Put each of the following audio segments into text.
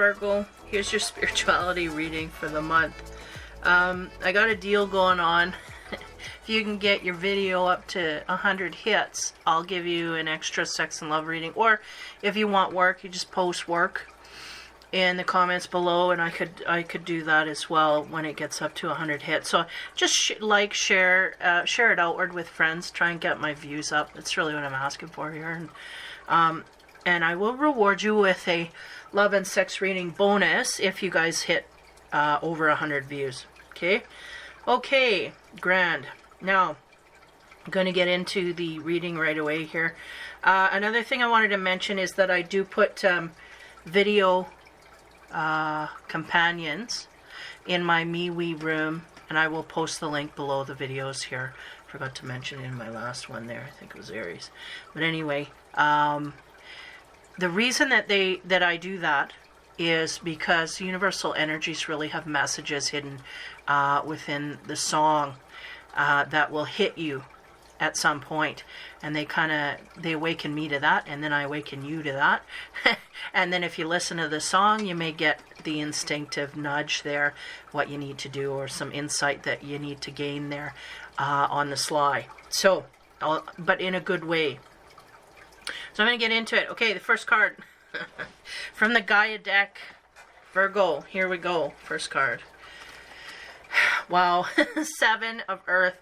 Virgo, here's your spirituality reading for the month. I got a deal going on. If you can get your video up to 100 hits, I'll give you an extra sex and love reading. Or if you want work, you just post work in the comments below, and I could do that as well when it gets up to 100 hits. So just share it outward with friends. Try and get my views up. That's really what I'm asking for here. And I will reward you with a love and sex reading bonus if you guys hit over 100 views. Okay, grand. Now I'm going to get into the reading right away here. Another thing I wanted to mention is that I do put video companions in my MeWe room, and I will post the link below the videos here. Forgot to mention in my last one there, I think it was Aries. But anyway, the reason that I do that is because universal energies really have messages hidden within the song that will hit you at some point, and they awaken me to that, and then I awaken you to that. And then if you listen to the song, you may get the instinctive nudge there, what you need to do, or some insight that you need to gain there on the sly. So, but in a good way. So I'm going to get into it. Okay, the first card from the Gaia deck, Virgo. Here we go. First card. Wow, 7 of Earth.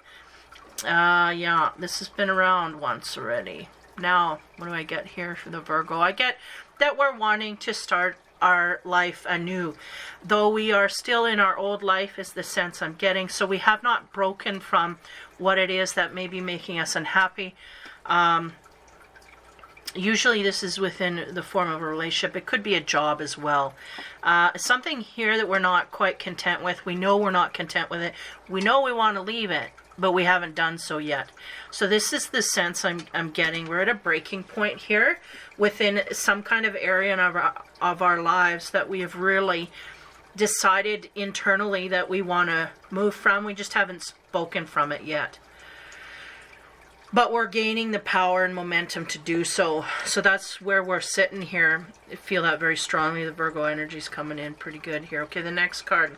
Yeah, this has been around once already. Now, what do I get here for the Virgo? I get that we're wanting to start our life anew. Though we are still in our old life is the sense I'm getting. So we have not broken from what it is that may be making us unhappy. Usually this is within the form of a relationship. It could be a job as well. Something here that we're not quite content with. We know we're not content with it. We know we want to leave it, but we haven't done so yet. So this is the sense I'm getting. We're at a breaking point here within some kind of area of our lives that we have really decided internally that we want to move from. We just haven't spoken from it yet. But we're gaining the power and momentum to do so. So that's where we're sitting here. I feel that very strongly. The Virgo energy is coming in pretty good here. Okay, the next card.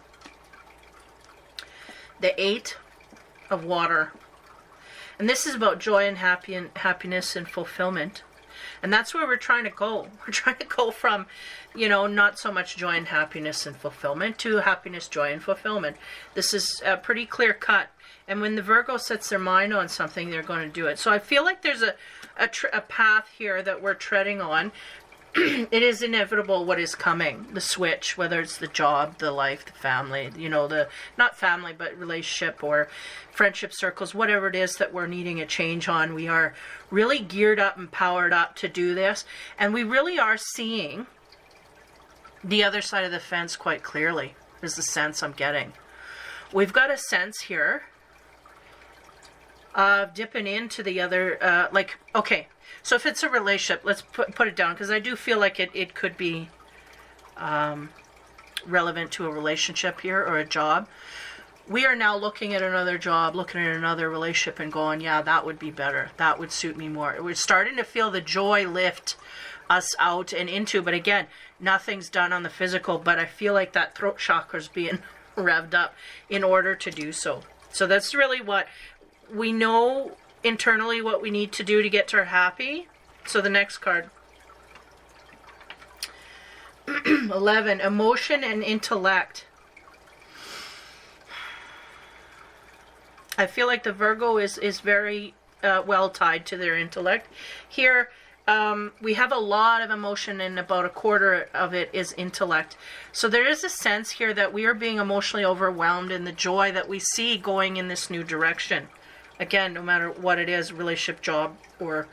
The 8 of Water. And this is about joy and happiness and fulfillment. And that's where we're trying to go. We're trying to go from, not so much joy and happiness and fulfillment to happiness, joy, and fulfillment. This is pretty clear cut. And when the Virgo sets their mind on something, they're going to do it. So I feel like there's a path here that we're treading on. It is inevitable what is coming. The switch, whether it's the job, the life, the family, not family, but relationship or friendship circles, whatever it is that we're needing a change on. We are really geared up and powered up to do this. And we really are seeing the other side of the fence quite clearly, is the sense I'm getting. We've got a sense here dipping into the other, okay, so if it's a relationship, let's put it down, because I do feel like it could be relevant to a relationship here or a job. We are now looking at another job, looking at another relationship and going, yeah, that would be better. That would suit me more. We're starting to feel the joy lift us out and into, but again, nothing's done on the physical, but I feel like that throat chakra's being revved up in order to do so. So that's really what we know internally, what we need to do to get to our happy. So the next card. 11, emotion and intellect. I feel like the Virgo is very well tied to their intellect. Here, we have a lot of emotion, and about a quarter of it is intellect. So there is a sense here that we are being emotionally overwhelmed in the joy that we see going in this new direction. Again, no matter what it is, relationship, job, or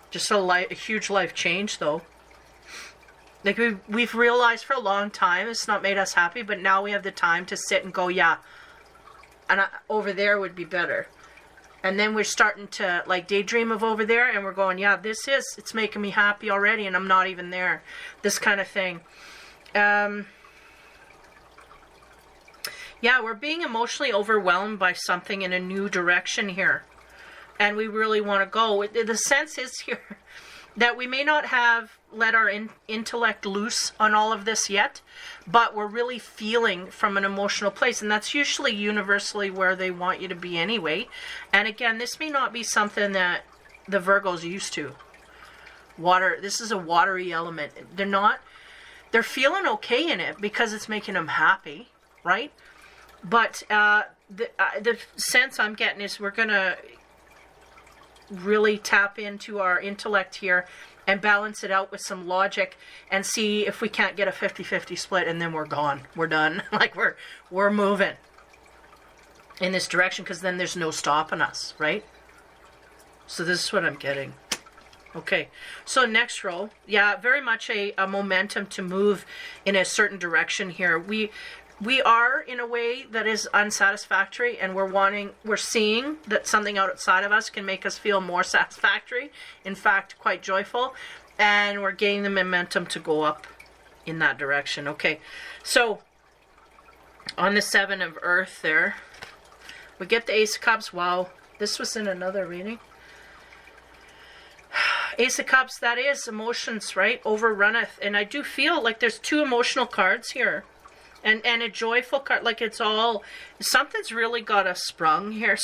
just a huge life change, though. Like we've realized for a long time it's not made us happy, but now we have the time to sit and go, yeah, and over there would be better. And then we're starting to daydream of over there, and we're going, yeah, it's making me happy already, and I'm not even there. This kind of thing. Yeah, we're being emotionally overwhelmed by something in a new direction here. And we really want to go. The sense is here that we may not have let our intellect loose on all of this yet, but we're really feeling from an emotional place, and that's usually universally where they want you to be anyway. And again, this may not be something that the Virgo's used to. Water, this is a watery element. They're feeling okay in it because it's making them happy, right? But the sense I'm getting is we're going to really tap into our intellect here and balance it out with some logic and see if we can't get a 50-50 split, and then we're gone. We're done. Like we're moving in this direction, because then there's no stopping us, right? So this is what I'm getting. Okay, so next row, yeah, very much a momentum to move in a certain direction here. We are in a way that is unsatisfactory, and we're seeing that something outside of us can make us feel more satisfactory, in fact, quite joyful, and we're gaining the momentum to go up in that direction. Okay, so on the 7 of Earth there, we get the Ace of Cups. Wow, this was in another reading. Ace of Cups, that is emotions, right? Overrunneth. And I do feel like there's 2 emotional cards here. And a joyful card, like it's all, something's really got us sprung here.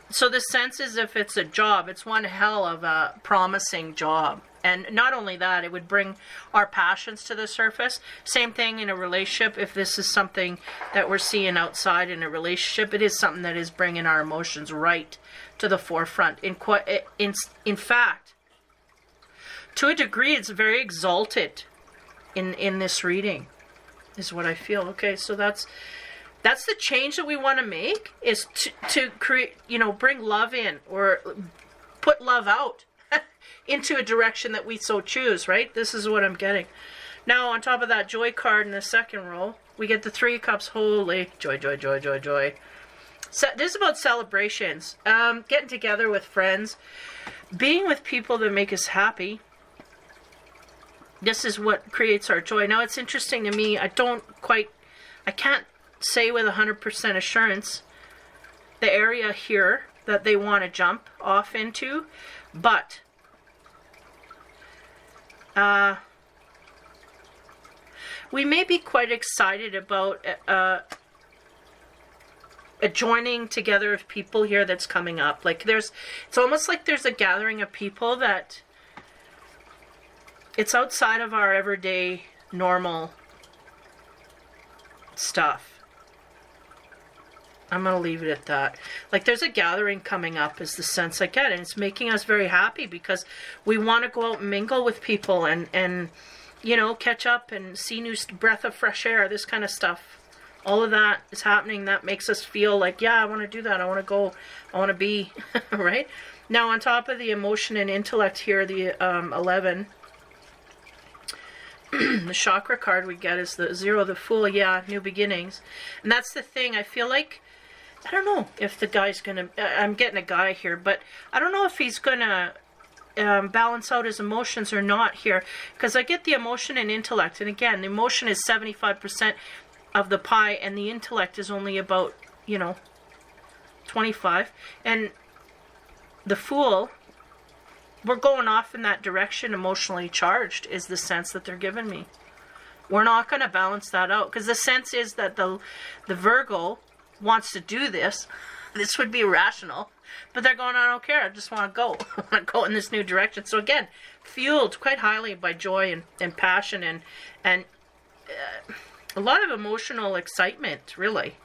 So the sense is, if it's a job, it's one hell of a promising job. And not only that, it would bring our passions to the surface. Same thing in a relationship. If this is something that we're seeing outside in a relationship, it is something that is bringing our emotions right to the forefront. In fact, to a degree, it's very exalted in this reading, is what I feel. Okay, so that's the change that we want to make, is to create, bring love in, or put love out into a direction that we so choose, right? This is what I'm getting. Now, on top of that joy card in the second row, we get the 3 of Cups. Holy joy, joy, joy, joy, joy. So this is about celebrations, getting together with friends, being with people that make us happy. This is what creates our joy. Now, it's interesting to me, I can't say with 100% assurance the area here that they want to jump off into, but we may be quite excited about a joining together of people here that's coming up. Like it's almost like there's a gathering of people that it's outside of our everyday normal stuff. I'm going to leave it at that. Like there's a gathering coming up, is the sense I get, and it's making us very happy because we want to go out and mingle with people and catch up and see new breath of fresh air, this kind of stuff. All of that is happening. That makes us feel like, yeah, I want to do that. I want to go. I want to be, right? Now, on top of the emotion and intellect here, the 11, the chakra card we get is the 0, the Fool. Yeah, new beginnings. And that's the thing. I feel like, I don't know if the guy's going to, I'm getting a guy here, but I don't know if he's going to balance out his emotions or not here. Because I get the emotion and intellect. And again, the emotion is 75% of the pie, and the intellect is only about 25. And the Fool, we're going off in that direction, emotionally charged, is the sense that they're giving me. We're not going to balance that out, because the sense is that the Virgo wants to do this. This would be rational, but they're going, I don't care, I just want to go. I want to go in this new direction. So again, fueled quite highly by joy and passion and a lot of emotional excitement, really.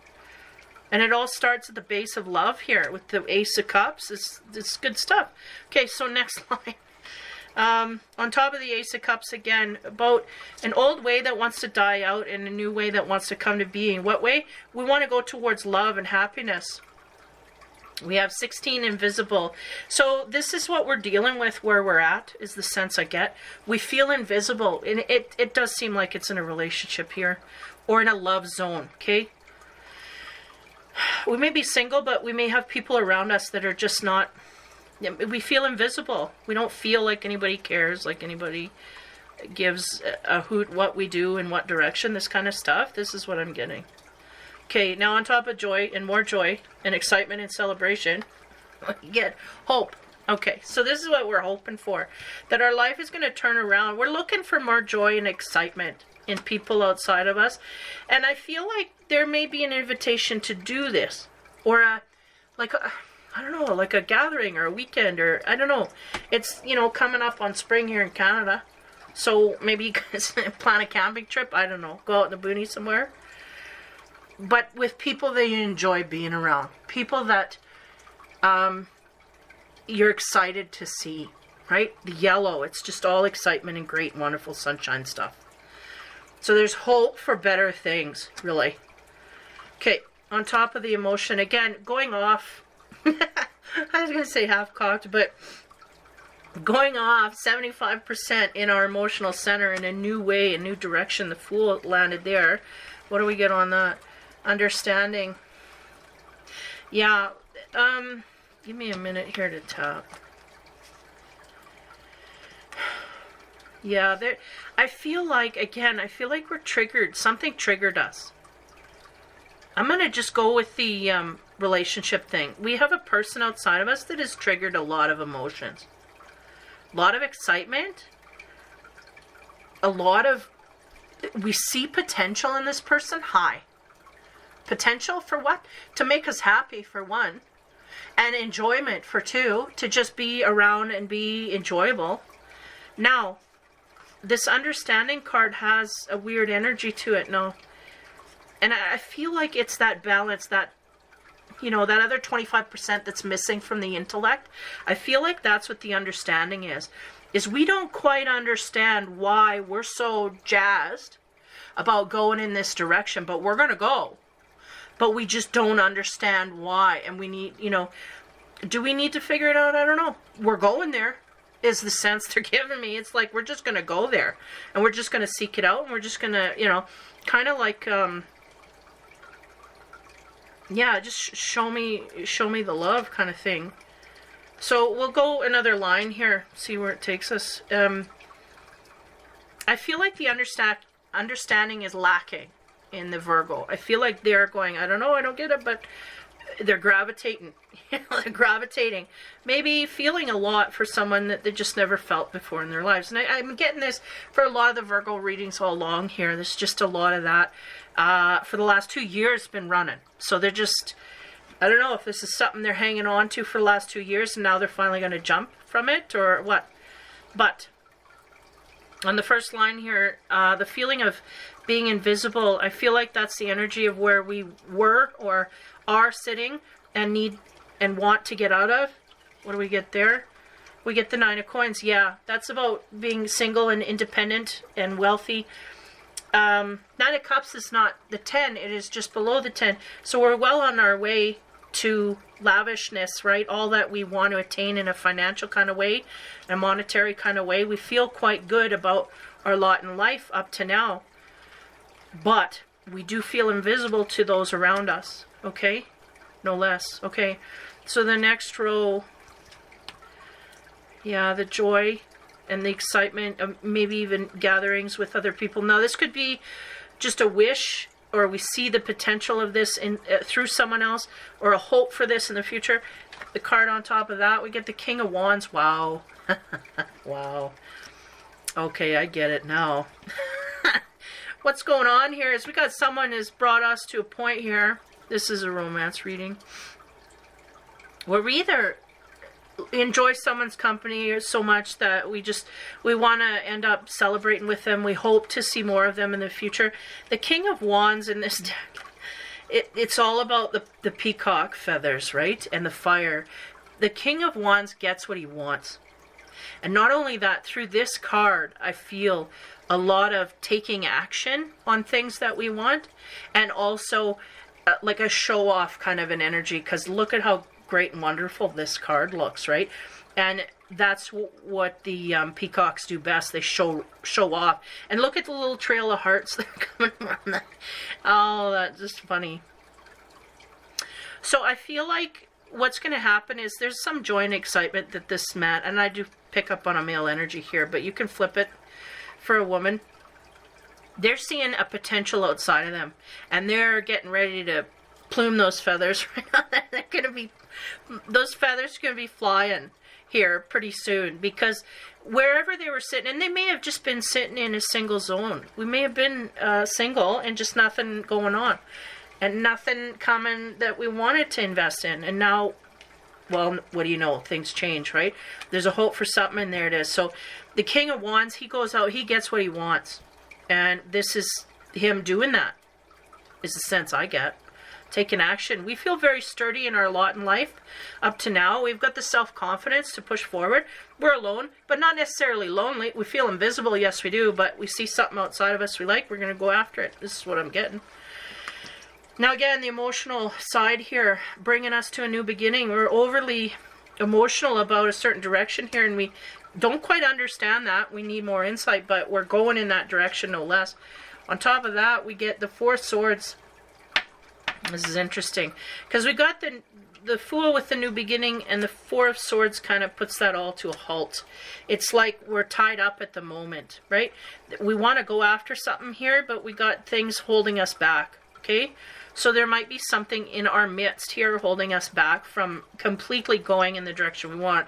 And it all starts at the base of love here with the Ace of Cups. It's good stuff. Okay, so next line. On top of the Ace of Cups again, about an old way that wants to die out and a new way that wants to come to being. What way? We want to go towards love and happiness. We have 16 invisible. So this is what we're dealing with where we're at, is the sense I get. We feel invisible. And it does seem like it's in a relationship here or in a love zone, okay? We may be single, but we may have people around us that are just not, we feel invisible. We don't feel like anybody cares, like anybody gives a hoot what we do in what direction, this kind of stuff. This is what I'm getting. Okay, now on top of joy and more joy and excitement and celebration, we get hope. Okay, so this is what we're hoping for. That our life is going to turn around. We're looking for more joy and excitement in people outside of us. And I feel like there may be an invitation to do this. Or I don't know, like a gathering or a weekend or, I don't know. It's, you know, coming up on spring here in Canada. So maybe you guys plan a camping trip. I don't know. Go out in the boonies somewhere. But with people that you enjoy being around. People that you're excited to see. Right? The yellow. It's just all excitement and great, wonderful sunshine stuff. So there's hope for better things, really. Okay. On top of the emotion. Again, going off. I was going to say half-cocked, but going off 75% in our emotional center in a new way, a new direction. The Fool landed there. What do we get on that? Understanding. Yeah. Give me a minute here to tap. Yeah, I feel like, again, I feel like we're triggered. Something triggered us. I'm going to just go with the relationship thing. We have a person outside of us that has triggered a lot of emotions. A lot of excitement. A lot of... We see potential in this person. High. Potential for what? To make us happy, for one. And enjoyment, for two. To just be around and be enjoyable. Now, this understanding card has a weird energy to it. No. And I feel like it's that balance, that, you know, that other 25% that's missing from the intellect. I feel like that's what the understanding is we don't quite understand why we're so jazzed about going in this direction, but we're going to go. But we just don't understand why. And we need, you know, do we need to figure it out? I don't know. We're going there is the sense they're giving me. It's like we're just going to go there. And we're just going to seek it out. And we're just going to, you know, kind of like... yeah, just show me the love kind of thing. So we'll go another line here, see where it takes us. I feel like the understanding is lacking in the Virgo. I feel like they're going, I don't know, I don't get it, but they're gravitating. They're gravitating. Maybe feeling a lot for someone that they just never felt before in their lives. And I'm getting this for a lot of the Virgo readings all along here. There's just a lot of that. For the last 2 years been running. So they're just, I don't know if this is something they're hanging on to for the last 2 years and now they're finally going to jump from it or what. But on the first line here, the feeling of being invisible, I feel like that's the energy of where we were or are sitting and need and want to get out of. What do we get there? We get the 9 of Coins. Yeah, that's about being single and independent and wealthy. 9 of Cups is not the 10. It is just below the 10. So we're well on our way to lavishness, right? All that we want to attain in a financial kind of way, a monetary kind of way. We feel quite good about our lot in life up to now. But we do feel invisible to those around us. Okay? No less. Okay. So the next row, yeah, the joy and the excitement of maybe even gatherings with other people. Now, this could be just a wish, or we see the potential of this in through someone else, or a hope for this in the future. The card on top of that, we get the King of Wands. Wow. Wow. Okay, I get it now. What's going on here is we got someone has brought us to a point here. This is a romance reading where we either enjoy someone's company so much that we want to end up celebrating with them. We hope to see more of them in the future. The King of Wands in this deck, it's all about the peacock feathers, right? And the fire. The King of Wands gets what he wants. And not only that, through this card, I feel a lot of taking action on things that we want, and also like a show-off kind of an energy, because look at how great and wonderful this card looks, right? And that's what the peacocks do best. They show off. And look at the little trail of hearts that are coming from that. Oh, that's just funny. So I feel like what's going to happen is there's some joy and excitement that this man, and I do pick up on a male energy here, but you can flip it for a woman. They're seeing a potential outside of them, and they're getting ready to plume those feathers right on there. They're going to be, those feathers are going to be flying. here pretty soon, because wherever they were sitting, and they may have just been sitting in a single zone. We may have been single and just nothing going on and nothing coming that we wanted to invest in. And now, well, what do you know? Things change, right? There's a hope for something, and there it is. So the King of Wands, he goes out, he gets what he wants. And this is him doing that, is the sense I get. Taking action. We feel very sturdy in our lot in life up to now. We've got the self-confidence to push forward. We're alone, but not necessarily lonely. We feel invisible, yes we do, but we see something outside of us we like, we're going to go after it. This is what I'm getting. Now again, the emotional side here, bringing us to a new beginning. We're overly emotional about a certain direction here, and we don't quite understand that. We need more insight, but we're going in that direction no less. On top of that, we get the Four Swords. This is interesting, because we got the Fool with the new beginning, and the Four of Swords kind of puts that all to a halt. It's like we're tied up at the moment, right? We want to go after something here, but we got things holding us back, okay? So there might be something in our midst here holding us back from completely going in the direction we want.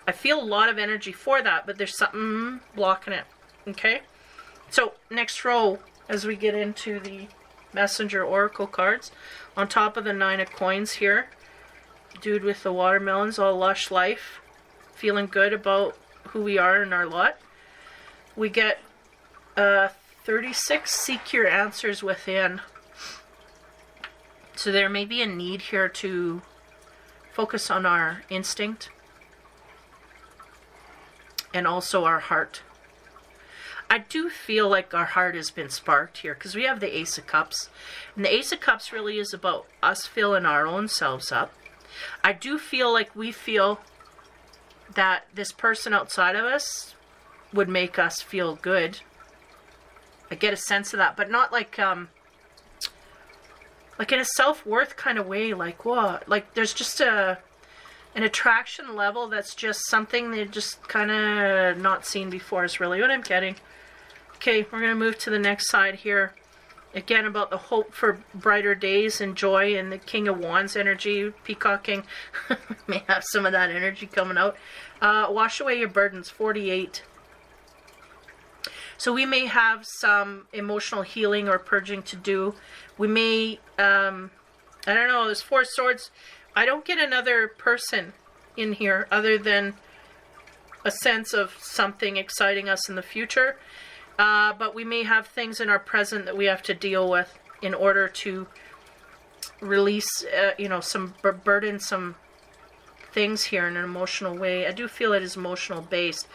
I feel a lot of energy for that, but there's something blocking it, okay? So next row, as we get into the Messenger Oracle cards, on top of the Nine of Coins here, dude with the watermelons, all lush life, feeling good about who we are in our lot. We get 36, seek your answers within. So there may be a need here to focus on our instinct and also our heart. I do feel like our heart has been sparked here, because we have the Ace of Cups. And the Ace of Cups really is about us filling our own selves up. I do feel like we feel that this person outside of us would make us feel good. I get a sense of that, but not like in a self-worth kind of way. Like what? Like there's just an attraction level that's just something they've just kind of not seen before is really what I'm getting. Okay, we're going to move to the next side here. Again, about the hope for brighter days and joy, and the King of Wands energy, peacocking. May have some of that energy coming out. Wash away your burdens, 48. So we may have some emotional healing or purging to do. We may, I don't know, there's Four Swords. I don't get another person in here other than a sense of something exciting us in the future. But we may have things in our present that we have to deal with in order to release, some burdensome things here in an emotional way. I do feel it is emotional based.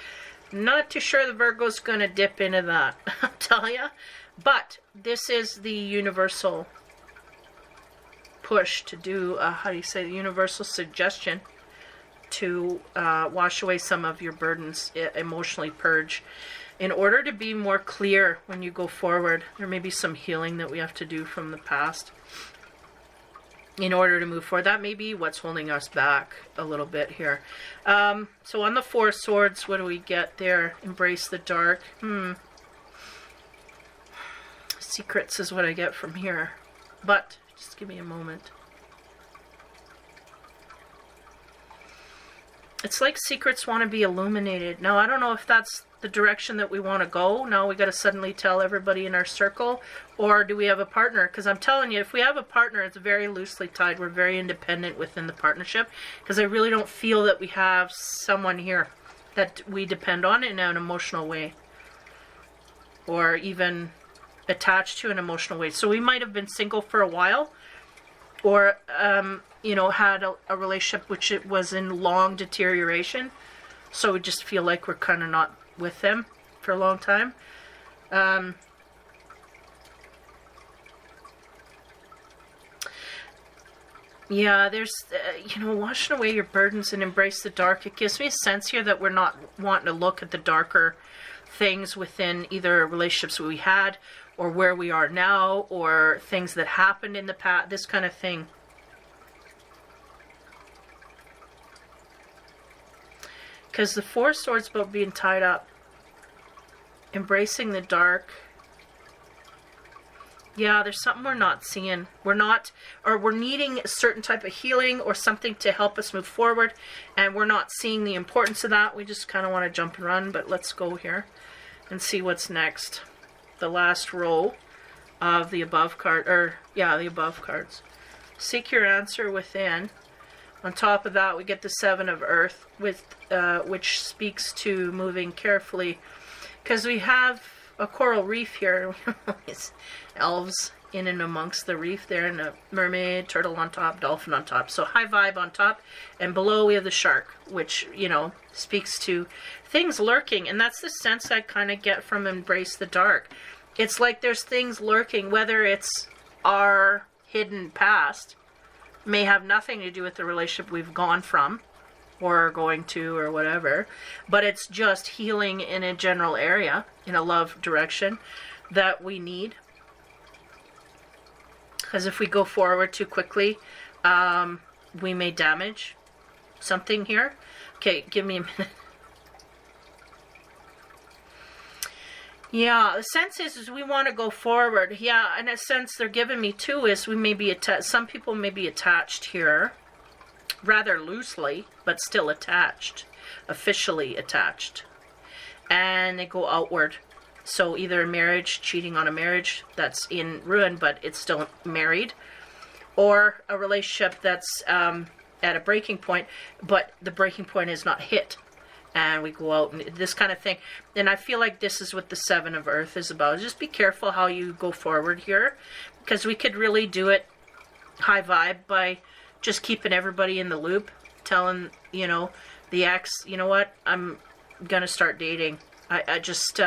Not too sure the Virgo's going to dip into that, I'll tell you. But this is the universal push to do, the universal suggestion to wash away some of your burdens, emotionally purge. In order to be more clear when you go forward, there may be some healing that we have to do from the past in order to move forward. That may be what's holding us back a little bit here. So on the Four Swords, what do we get there? Embrace the dark. Secrets is what I get from here. But, just give me a moment. It's like secrets want to be illuminated. Now, I don't know if that's the direction that we want to go. Now we got to suddenly tell everybody in our circle, or do we have a partner? Because I'm telling you, if we have a partner, it's very loosely tied. We're very independent within the partnership, because I really don't feel that we have someone here that we depend on in an emotional way, or even attached to an emotional way. So we might have been single for a while, or had a relationship which it was in long deterioration, so we just feel like we're kind of not with them for a long time. Yeah, there's, washing away your burdens and embrace the dark. It gives me a sense here that we're not wanting to look at the darker things within either relationships we had, or where we are now, or things that happened in the past, this kind of thing. Because the Four Swords about being tied up, embracing the dark, Yeah, there's something we're not seeing. We're not, or we're needing a certain type of healing or something to help us move forward, and we're not seeing the importance of that. We just kind of want to jump and run, but let's go here and see what's next. The last row of the above card, or yeah, the above cards. Seek your answer within. On top of that, we get the Seven of Earth, with which speaks to moving carefully, because we have a coral reef here. Elves in and amongst the reef there, and a mermaid, turtle on top, dolphin on top. So high vibe on top, and below we have the shark, which, you know, speaks to things lurking. And that's the sense I kind of get from Embrace the Dark. It's like there's things lurking, whether it's our hidden past, may have nothing to do with the relationship we've gone from or going to or whatever, but it's just healing in a general area, in a love direction that we need. Because if we go forward too quickly, we may damage something here. Okay, give me a minute. Yeah, the sense is we want to go forward. Yeah, and a sense they're giving me too is we may be attached. Some people may be attached here, rather loosely, but still attached, officially attached, and they go outward. So either a marriage, cheating on a marriage that's in ruin, but it's still married, or a relationship that's at a breaking point, but the breaking point is not hit. And we go out and this kind of thing. And I feel like this is what the Seven of Earth is about. Just be careful how you go forward here, because we could really do it high vibe by just keeping everybody in the loop, telling, you know, the ex, you know what, I'm gonna start dating. I just,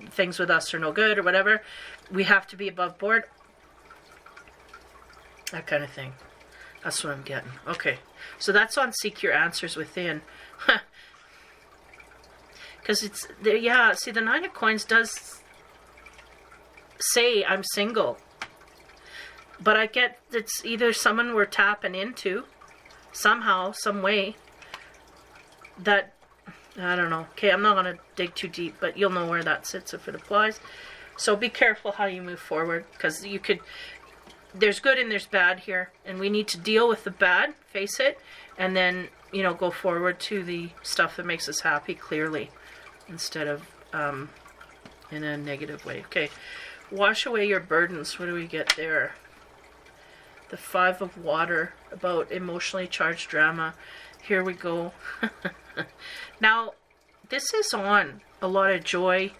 things with us are no good or whatever. We have to be above board. That kind of thing. That's what I'm getting. Okay. So that's on Seek Your Answers Within. Because it's, yeah, see, the Nine of Coins does say I'm single. But I get it's either someone we're tapping into somehow, some way, that, I don't know. Okay, I'm not going to dig too deep, but you'll know where that sits if it applies. So be careful how you move forward, because you could, there's good and there's bad here. And we need to deal with the bad, face it, and then, you know, go forward to the stuff that makes us happy clearly, instead of in a negative way. Okay, wash away your burdens. What do we get there? The Five of Water, about emotionally charged drama. Here we go. Now, this is on a lot of joy.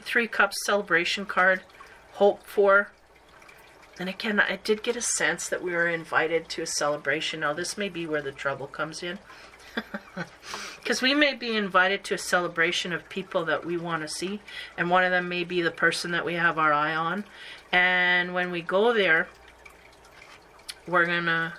Three Cups celebration card. Hope for. And again, I did get a sense that we were invited to a celebration. Now, this may be where the trouble comes in. Because we may be invited to a celebration of people that we want to see. And one of them may be the person that we have our eye on. And when we go there, we're going to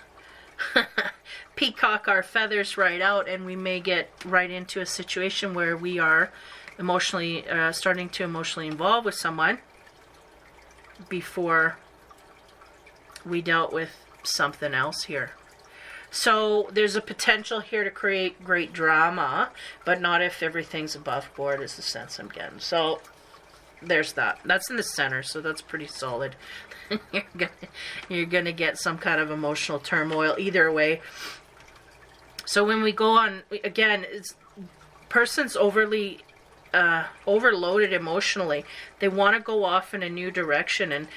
peacock our feathers right out. And we may get right into a situation where we are emotionally, starting to emotionally involve with someone before we dealt with something else here. So there's a potential here to create great drama, but not if everything's above board is the sense I'm getting. So there's that. That's in the center, so that's pretty solid. You're gonna get some kind of emotional turmoil either way. So when we go on, again, it's person's overly overloaded emotionally. They want to go off in a new direction, and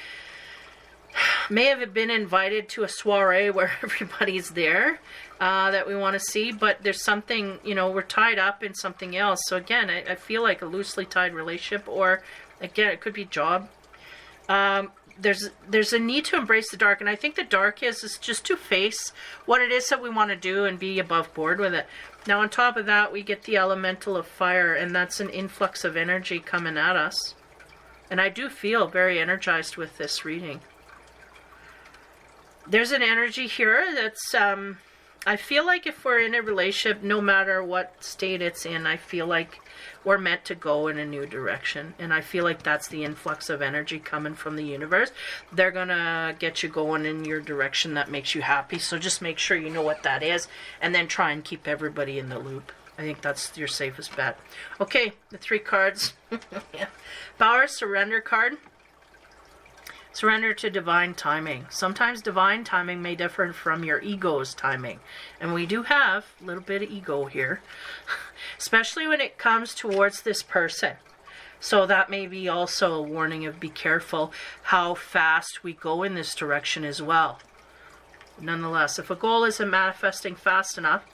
may have been invited to a soiree where everybody's there that we want to see, but there's something, you know, we're tied up in something else. So again, I feel like a loosely tied relationship, or again, it could be job. There's a need to embrace the dark, and I think the dark is just to face what it is that we want to do and be above board with it. Now, on top of that, we get the elemental of fire, and that's an influx of energy coming at us. And I do feel very energized with this reading. There's an energy here that's, I feel like if we're in a relationship, no matter what state it's in, I feel like we're meant to go in a new direction. And I feel like that's the influx of energy coming from the universe. They're going to get you going in your direction that makes you happy. So just make sure you know what that is, and then try and keep everybody in the loop. I think that's your safest bet. Okay, the three cards. Yeah. Power Surrender card. Surrender to divine timing. Sometimes divine timing may differ from your ego's timing. And we do have a little bit of ego here, especially when it comes towards this person. So that may be also a warning of be careful how fast we go in this direction as well. Nonetheless, if a goal isn't manifesting fast enough,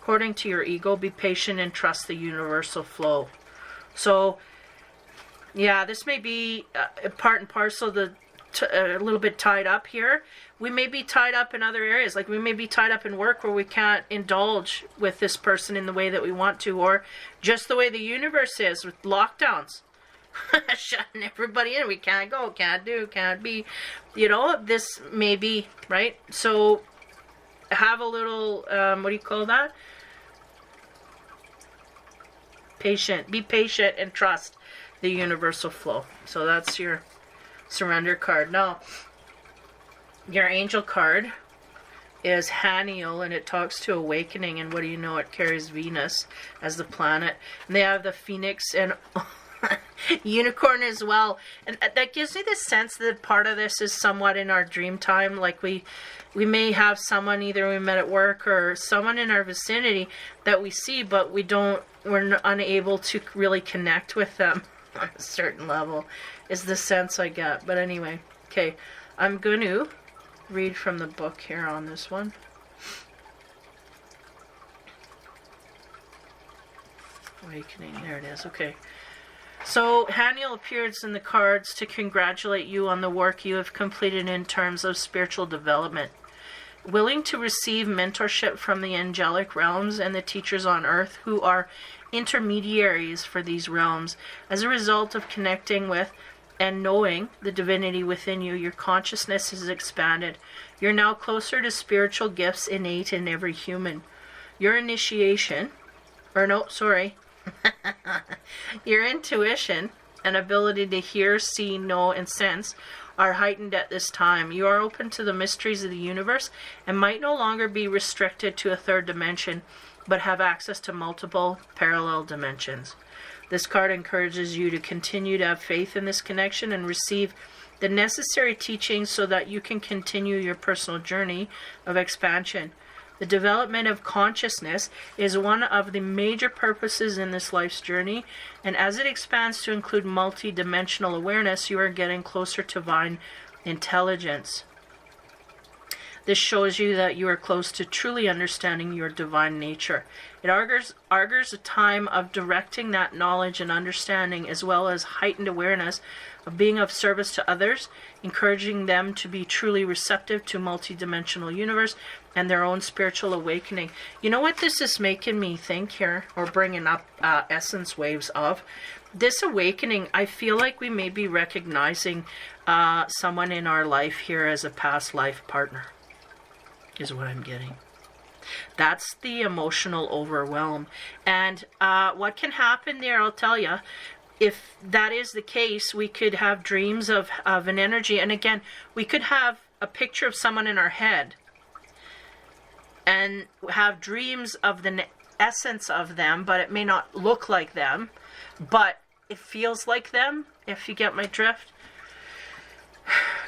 according to your ego, be patient and trust the universal flow. So, yeah, this may be part and parcel a little bit tied up here. We may be tied up in other areas. Like we may be tied up in work where we can't indulge with this person in the way that we want to, or just the way the universe is with lockdowns. Shutting everybody in. We can't go, can't do, can't be. You know, this may be, right? So have a little, what do you call that? Patient. Be patient and trust the universal flow. So that's your surrender card. Now, your angel card is Haniel, and it talks to awakening. And what do you know? It carries Venus as the planet. And they have the Phoenix and unicorn as well, and that gives me the sense that part of this is somewhat in our dream time. Like we may have someone either we met at work or someone in our vicinity that we see, but we're unable to really connect with them on a certain level, is the sense I get. But anyway, okay, I'm going to read from the book here on this one. Awakening, there it is. Okay. So, Haniel appears in the cards to congratulate you on the work you have completed in terms of spiritual development. Willing to receive mentorship from the angelic realms and the teachers on earth who are intermediaries for these realms. As a result of connecting with and knowing the divinity within you, your consciousness is expanded. You're now closer to spiritual gifts innate in every human. Your your intuition and ability to hear, see, know, and sense are heightened at this time. You are open to the mysteries of the universe and might no longer be restricted to a third dimension, but have access to multiple parallel dimensions. This card encourages you to continue to have faith in this connection and receive the necessary teachings so that you can continue your personal journey of expansion. The development of consciousness is one of the major purposes in this life's journey, and as it expands to include multi-dimensional awareness, you are getting closer to divine intelligence. This shows you that you are close to truly understanding your divine nature. It augurs a time of directing that knowledge and understanding, as well as heightened awareness of being of service to others, encouraging them to be truly receptive to multidimensional universe and their own spiritual awakening. You know what this is making me think here, or bringing up essence waves of? This awakening, I feel like we may be recognizing someone in our life here as a past life partner, is what I'm getting. That's the emotional overwhelm. And what can happen there, I'll tell you. If that is the case, we could have dreams of an energy. And again, we could have a picture of someone in our head and have dreams of the essence of them, but it may not look like them, but it feels like them, if you get my drift.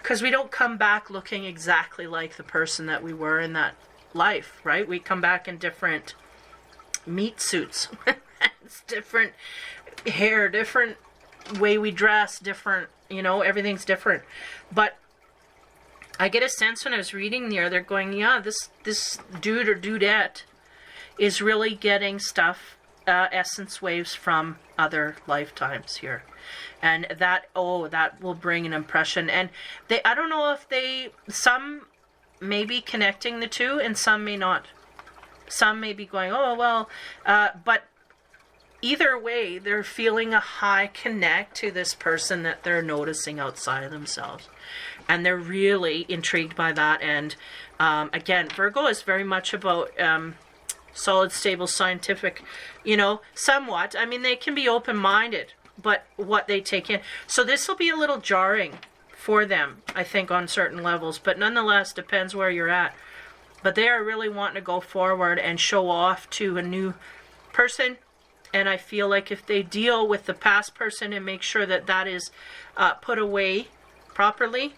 Because we don't come back looking exactly like the person that we were in that life, right? We come back in different meat suits. It's different hair, different way we dress, different, everything's different. But I get a sense when I was reading there, they're going, yeah, this dude or dudette is really getting stuff, essence waves from other lifetimes here. And that will bring an impression. And I don't know if some may be connecting the two and some may not. Some may be going, oh, well, but either way, they're feeling a high connect to this person that they're noticing outside of themselves. And they're really intrigued by that. And again, Virgo is very much about solid, stable, scientific, somewhat. I mean, they can be open-minded, but what they take in. So this will be a little jarring for them, I think, on certain levels. But nonetheless, depends where you're at. But they are really wanting to go forward and show off to a new person. And I feel like if they deal with the past person and make sure that that is put away properly,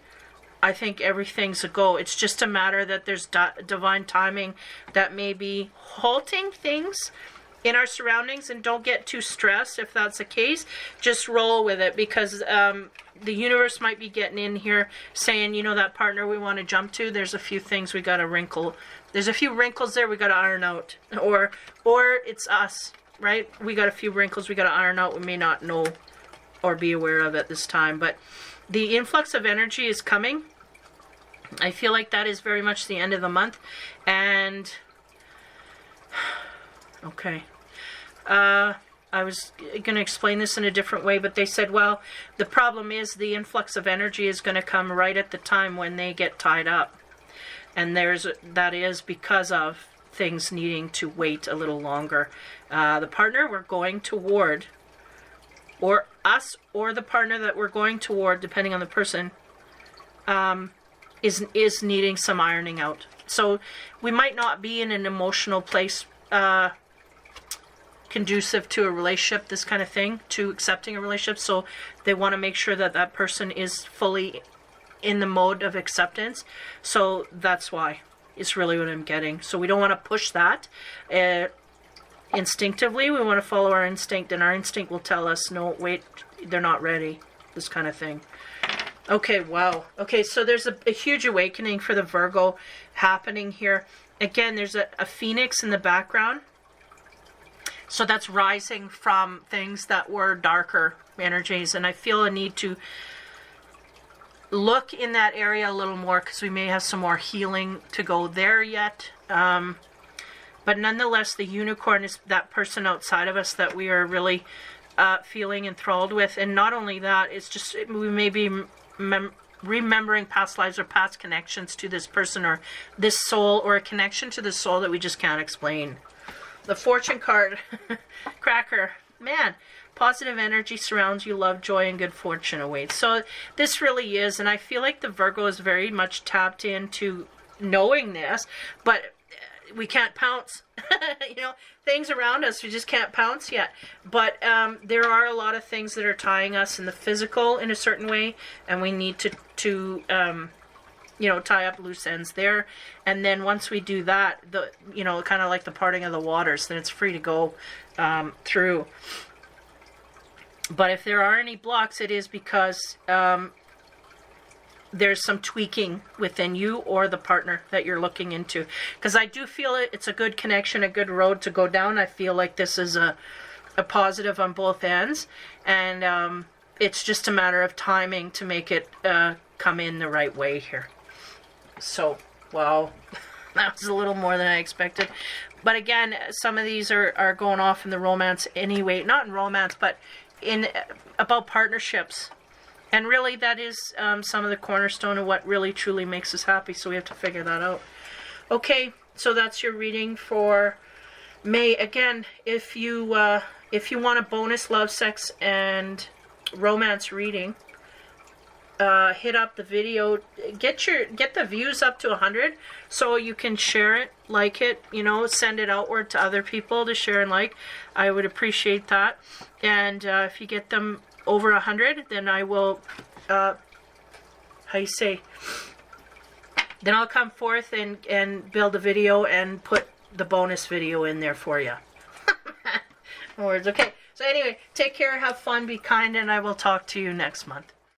I think everything's a go. It's just a matter that there's divine timing that may be halting things in our surroundings, and don't get too stressed if that's the case. Just roll with it, because the universe might be getting in here saying, you know, that partner we want to jump to, there's a few things we got to wrinkle. There's a few wrinkles there we got to iron out. Or it's us, right? We got a few wrinkles we got to iron out we may not know or be aware of at this time. But the influx of energy is coming. I feel like that is very much the end of the month. And okay. I was going to explain this in a different way, but they said, well, the problem is the influx of energy is going to come right at the time when they get tied up. And that is because of things needing to wait a little longer. The partner we're going toward, or us, or the partner that we're going toward, depending on the person, is needing some ironing out. So we might not be in an emotional place conducive to a relationship, this kind of thing, to accepting a relationship. So they want to make sure that that person is fully in the mode of acceptance. So that's why it's really what I'm getting. So we don't want to push that instinctively. We want to follow our instinct, and our instinct will tell us, no, wait, they're not ready, this kind of thing. Okay, wow. Okay, so there's a huge awakening for the Virgo happening here. Again, there's a phoenix in the background. So that's rising from things that were darker energies. And I feel a need to look in that area a little more, because we may have some more healing to go there yet. But nonetheless, the unicorn is that person outside of us that we are really feeling enthralled with. And not only that, it's just we may be remembering past lives or past connections to this person or this soul, or a connection to the soul that we just can't explain. The fortune card, cracker, man, positive energy surrounds you, love, joy, and good fortune awaits. So this really is, and I feel like the Virgo is very much tapped into knowing this, but we can't pounce. You know, things around us, we just can't pounce yet. But there are a lot of things that are tying us in the physical in a certain way, and we need to you know, tie up loose ends there. And then once we do that, you know, kind of like the parting of the waters, then it's free to go through. But if there are any blocks, it is because there's some tweaking within you or the partner that you're looking into. Because I do feel it's a good connection, a good road to go down. I feel like this is a positive on both ends. And it's just a matter of timing to make it come in the right way here. So, wow, that was a little more than I expected. But again, some of these are going off in the romance anyway. Not in romance, but in about partnerships. And really, that is some of the cornerstone of what really truly makes us happy. So we have to figure that out. Okay, so that's your reading for May. Again, if you want a bonus love, sex, and romance reading, hit up the video, get the views up to 100 so you can share it, like it, you know, send it outward to other people to share and like. I would appreciate that. And if you get them over 100, then I will then I'll come forth and build a video and put the bonus video in there for you. Words. Okay, so anyway, take care, have fun, be kind, and I will talk to you next month.